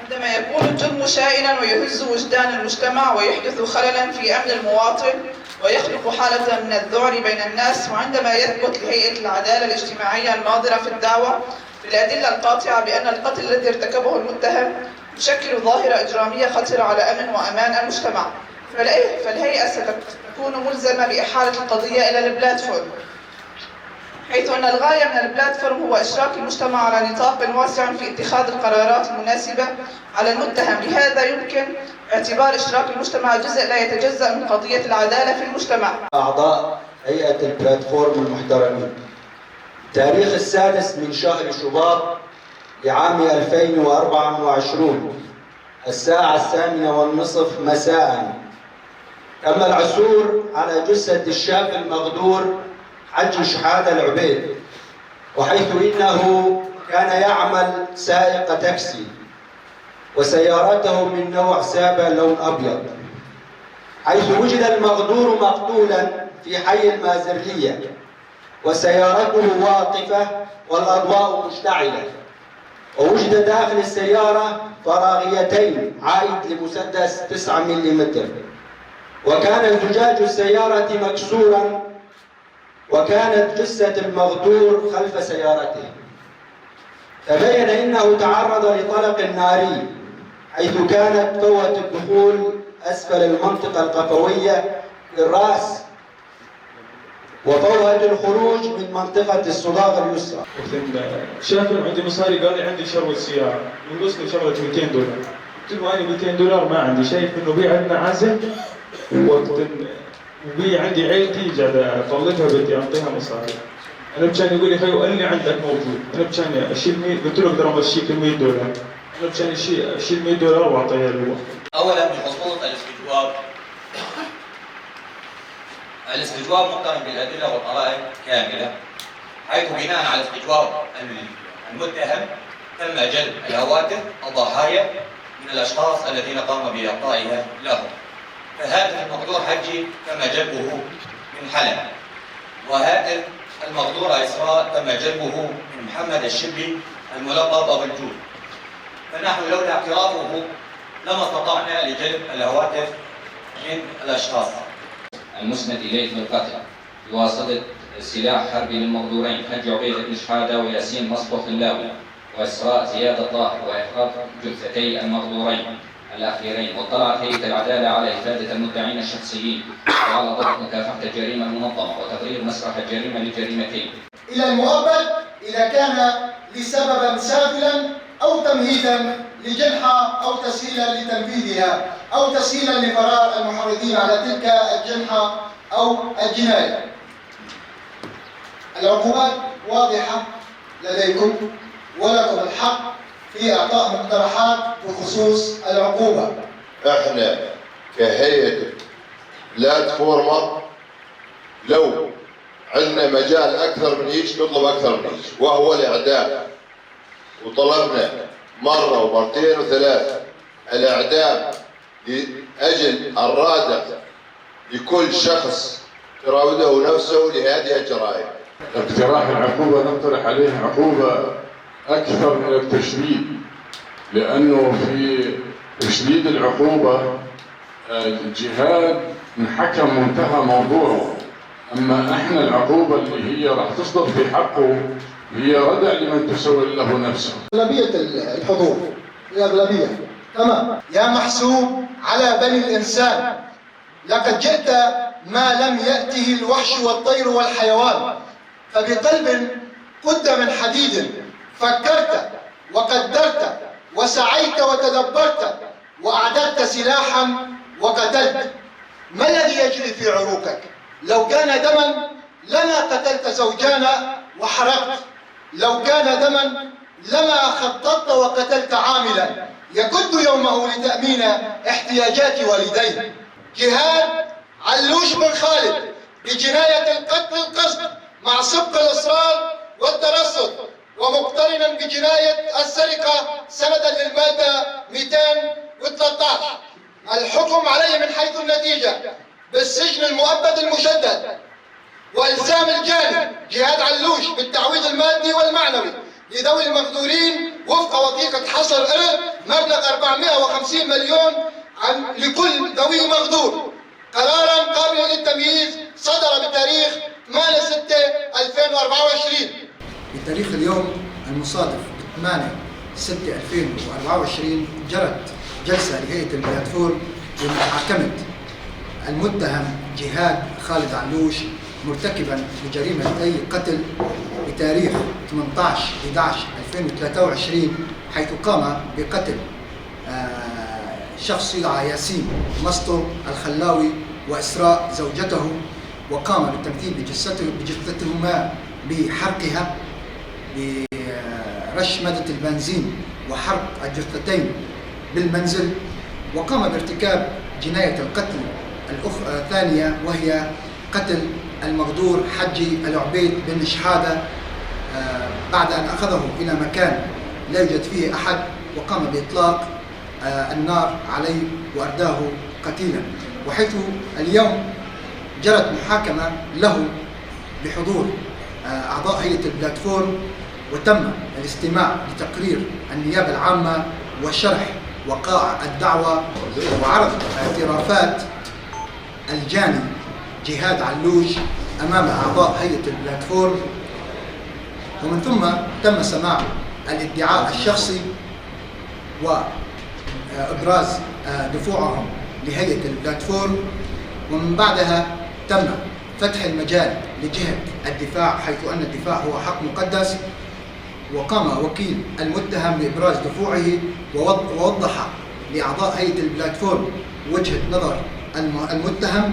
عندما يكون الجرم شائنا ويهز وجدان المجتمع ويحدث خللا في أمن المواطن ويخلق حالة من الذعر بين الناس، وعندما يثبت لهيئة العدالة الاجتماعية الناظرة في الدعوة بالأدلة القاطعة بأن القتل الذي ارتكبه المتهم يشكل ظاهرة إجرامية خطرة على أمن وأمان المجتمع، فالهيئة ستكون ملزمة بإحالة القضية إلى البلاتفورم، حيث أن الغاية من البلاتفورم هو إشراك المجتمع على نطاق واسع في اتخاذ القرارات المناسبة على المتهم. لهذا يمكن اعتبار إشراك المجتمع جزء لا يتجزأ من قضية العدالة في المجتمع. أعضاء هيئة البلاتفورم المحترمين، تاريخ 6 من شهر شباط لعام 2024 الساعة 8:30 مساء تم العثور على جثة الشاب المغدور حج شحادة العبيد، وحيث إنه كان يعمل سائق تاكسي وسيارته من نوع سابع لون أبيض، حيث وجد المغدور مقتولا في حي المازرلية وسيارته واقفة والأضواء مشتعلة، ووجد داخل السيارة فراغيتين عائد لمسدس 9 ملم، وكان زجاج السيارة مكسورا، وكانت جثة المغدور خلف سيارته. تبين انه تعرض لطلق ناري، حيث كانت فوهة الدخول اسفل المنطقة القفوية للرأس، وفوهة الخروج من منطقة الصداغ اليسرى. شاف عندي مصاري، قال لي عندي شروة سيارة، ينقصني شغلة $200. قلت له أنا $200 ما عندي، شايف إنه بيع عندنا عزل وقت وبي عندي عيلتي قاعد أطلقها بدي أعطيها مصاري. أنا بكان يقول لي خيو قال لي عندك موجود، أنا بكان أشيل قلت له أقدر أمشيك $100، أنا بكان أشيل $100 وأعطيها له. أولاً بخصوص الاستجواب مقترن بالأدلة والقرائن كاملة، حيث بناء على استجواب المتهم تم جلب الهواتف الضحايا من الأشخاص الذين قام بإعطائها لهم. فهاتف المغدور حجي تم جلبه من حلب، وهاتف المغدورة إسراء تم جلبه من محمد الشبي الملقب أبو الجود. فنحن لولا اعترافه لما استطعنا لجلب الهواتف من الأشخاص المسند إليه في القتل بواسطة سلاح حربي للمغدورين حج عبيد بن شحادة وياسين مصبوح اللاوي وإسراء زياد الطاهر، وإحراق جثتي المغدورين الأخيرين. واطلعت هيئة العدالة على إفادة المدعين الشخصيين وعلى ضبط مكافحة الجريمة المنظمة وتقرير مسرح الجريمة للجريمتين إلى المؤبد إذا كان لسببا سافلا أو تمهيدا لجنحة أو تسهيلا لتنفيذها أو تسهيلا لفرار المحرضين على تلك الجنحة أو الجناية. العقوبات واضحة لديكم، ولكم الحق في إعطاء مقترحات بخصوص العقوبة. احنا كهيئة بلاتفورما لو عندنا مجال أكثر من هيك نطلب أكثر من هيك، وهو الإعدام، وطلبنا مرة ومرتين وثلاثة الإعدام لأجل الرادع لكل شخص تراوده نفسه لهذه الجرائم. اقتراح العقوبة نقترح عليه عقوبة أكثر من التشديد، لأنه في تشديد العقوبة الجهاد انحكم وانتهى موضوعه، أما إحنا العقوبة اللي هي راح تصدر في حقه هي ردع لمن تسول له نفسه. أغلبية الحضور، الأغلبية تمام. يا محسوب على بني الإنسان، لقد جئت ما لم يأته الوحش والطير والحيوان، فبقلب قد من حديد فكرت وقدرت وسعيت وتدبرت وأعددت سلاحا وقتلت. ما الذي يجري في عروقك؟ لو كان دما لما قتلت زوجانا وحرقت، لو كان دما لما خططت وقتلت عاملا يكد يومه لتأمين احتياجات والديه. جهاد علوش بن خالد بجناية القتل القصد مع سبق الإصرار والترصد، ومقترنا بجناية السرقة سندا للمادة 213. الحكم عليه من حيث النتيجة بالسجن المؤبد المشدد، وإلزام الجاني جهاد علوش بالتعويض المادي والمعنوي لذوي المغدورين وفق وثيقة حصر إرث مبلغ 450 مليون لكل ذوي مغدور. قرارا قابلا للتمييز صدر بتاريخ 8/6/2024. بتاريخ اليوم المصادف ب 8/6/2024 جرت جلسة لهيئة البلاتفورم لمحاكمة المتهم جهاد خالد علوش مرتكبا لجريمة قتل بتاريخ 18/11/2023، حيث قام بقتل شخص يدعى ياسين مسطو الخلاوي وإسراء زوجته، وقام بالتمثيل بجثتهما بحرقها برش مادة البنزين وحرق الجثتين بالمنزل، وقام بارتكاب جناية القتل الثانية وهي قتل المغدور حجي العبيد بن شحادة بعد أن أخذه إلى مكان لا يوجد فيه أحد وقام بإطلاق النار عليه وأرداه قتيلا. وحيث اليوم جرت محاكمة له بحضور أعضاء هيئة البلاتفورم، وتم الاستماع لتقرير النيابة العامة وشرح وقائع الدعوة وعرض اعترافات الجاني جهاد علوش أمام أعضاء هيئة البلاتفورم، ومن ثم تم سماع الادعاء الشخصي وإبراز دفوعهم لهيئة البلاتفورم، ومن بعدها تم فتح المجال لجهة الدفاع، حيث أن الدفاع هو حق مقدس، وقام وكيل المتهم بإبراز دفوعه ووضح لأعضاء هيئة البلاتفورم وجهة نظر المتهم.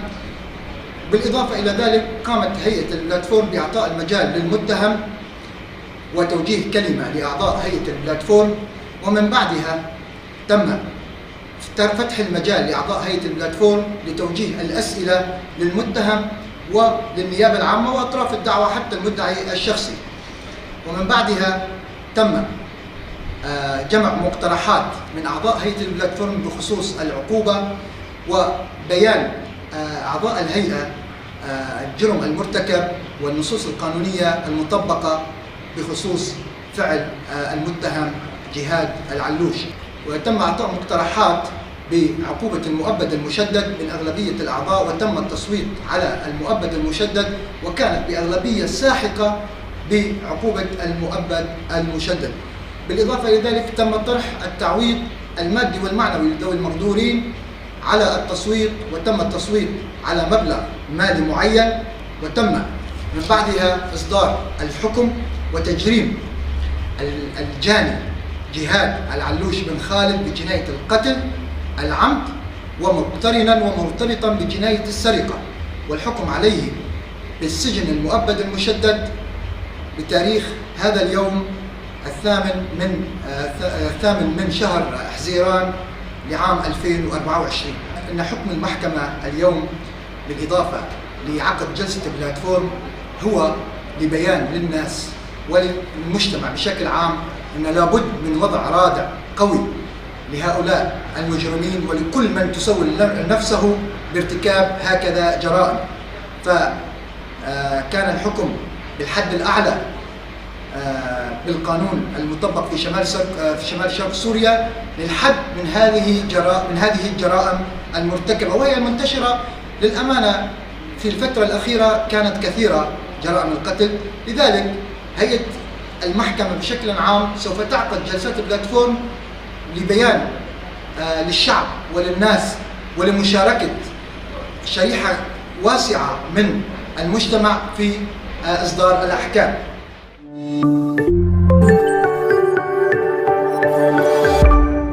بالإضافة إلى ذلك قامت هيئة البلاتفورم بإعطاء المجال للمتهم وتوجيه كلمة لأعضاء هيئة البلاتفورم، ومن بعدها تم فتح المجال لأعضاء هيئة البلاتفورم لتوجيه الأسئلة للمتهم وللنيابة العامة وأطراف الدعوة حتى المدعي الشخصي. ومن بعدها تم جمع مقترحات من أعضاء هيئة البلاتفورم بخصوص العقوبة وبيان أعضاء الهيئة الجرم المرتكب والنصوص القانونية المطبقة بخصوص فعل المتهم جهاد العلوش. وتم إعطاء مقترحات بعقوبة المؤبد المشدد من أغلبية الأعضاء، وتم التصويت على المؤبد المشدد وكانت بأغلبية ساحقة بعقوبة المؤبد المشدد. بالإضافة إلى ذلك تم طرح التعويض المادي والمعنوي لذوي المغدورين على التصويت، وتم التصويت على مبلغ مالي معين، وتم من بعدها إصدار الحكم وتجريم الجاني جهاد العلوش بن خالد بجناية القتل العمد ومقترنا ومرتبطا بجناية السرقة، والحكم عليه بالسجن المؤبد المشدد بتاريخ هذا اليوم 8 من شهر حزيران لعام 2024. إن حكم المحكمة اليوم بالإضافة لعقد جلسة البلاتفورم هو لبيان للناس وللمجتمع بشكل عام أن لابد من وضع رادع قوي لهؤلاء المجرمين ولكل من تسول نفسه بارتكاب هكذا جرائم. فكان الحكم بالحد الأعلى بالقانون المطبق في شمال شرق سوريا للحد من هذه الجرائم المرتكبة، وهي منتشرة للأمانة. في الفترة الأخيرة كانت كثيرة جرائم القتل، لذلك هيئة المحكمة بشكل عام سوف تعقد جلسات بلاتفورم لبيان للشعب وللناس ولمشاركة شريحة واسعة من المجتمع في إصدار الأحكام.